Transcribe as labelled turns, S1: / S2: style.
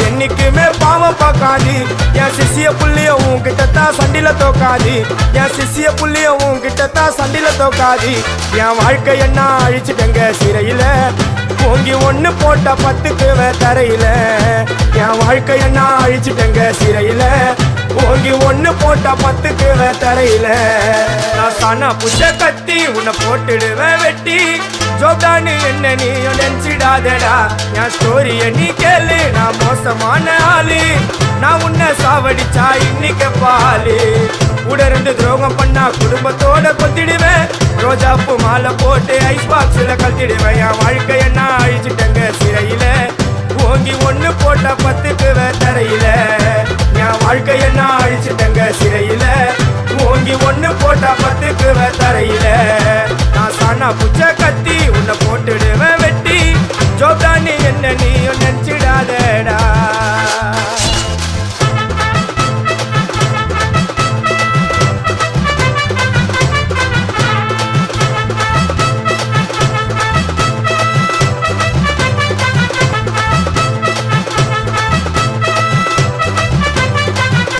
S1: என்னைக்குமே பாவம் பார்க்காது என் சிசிய புள்ளிய உன்கிட்டத்தான் சண்டில தோக்காது என் சிசிய புள்ளிய உன்கிட்டத்தான் சண்டில தோக்காது என் வாழ்க்கை என்ன அழிச்சிட்டங்க சிறையில ஓங்கி ஒண்ணு போட்ட 10க்கு தரையில என் வாழ்க்கை என்ன அழிச்சிட்டங்க சிறையில ஓங்கி ஒண்ணு போட்ட 10க்கு தரையில நான் சானா புஷ கத்தி உன்னை போட்டுடுவேன் வெட்டி ஜோப்டானு என்ன நீ நினைச்சிடாதடா என் ஸ்டோரிய நீ கேளு நான் மோசமான ஆளு நான் உன்னை சாவடிச்சா இன்னைக்கு பாலு உடருந்து துரோகம் பண்ணா குடும்பத்தோட கொத்திடுவேன் ரோஜாப்பு மாலை போட்டு ஐஸ் பாக்ஸ்ல கத்திடுவேன் என் வாழ்க்கை என்ன அழிச்சிட்டங்க சிறையில ஓங்கி ஒண்ணு போட்ட 10க்கு தரையில என் வாழ்க்கை என்ன அழிச்சிட்டங்க சிறையில ஓங்கி ஒண்ணு போட்ட 10க்கு தரையில நான் சானா புச்ச கத்தி உன்னை போட்டுடுவேன் வெட்டி ஜோப்டானி என்ன நீ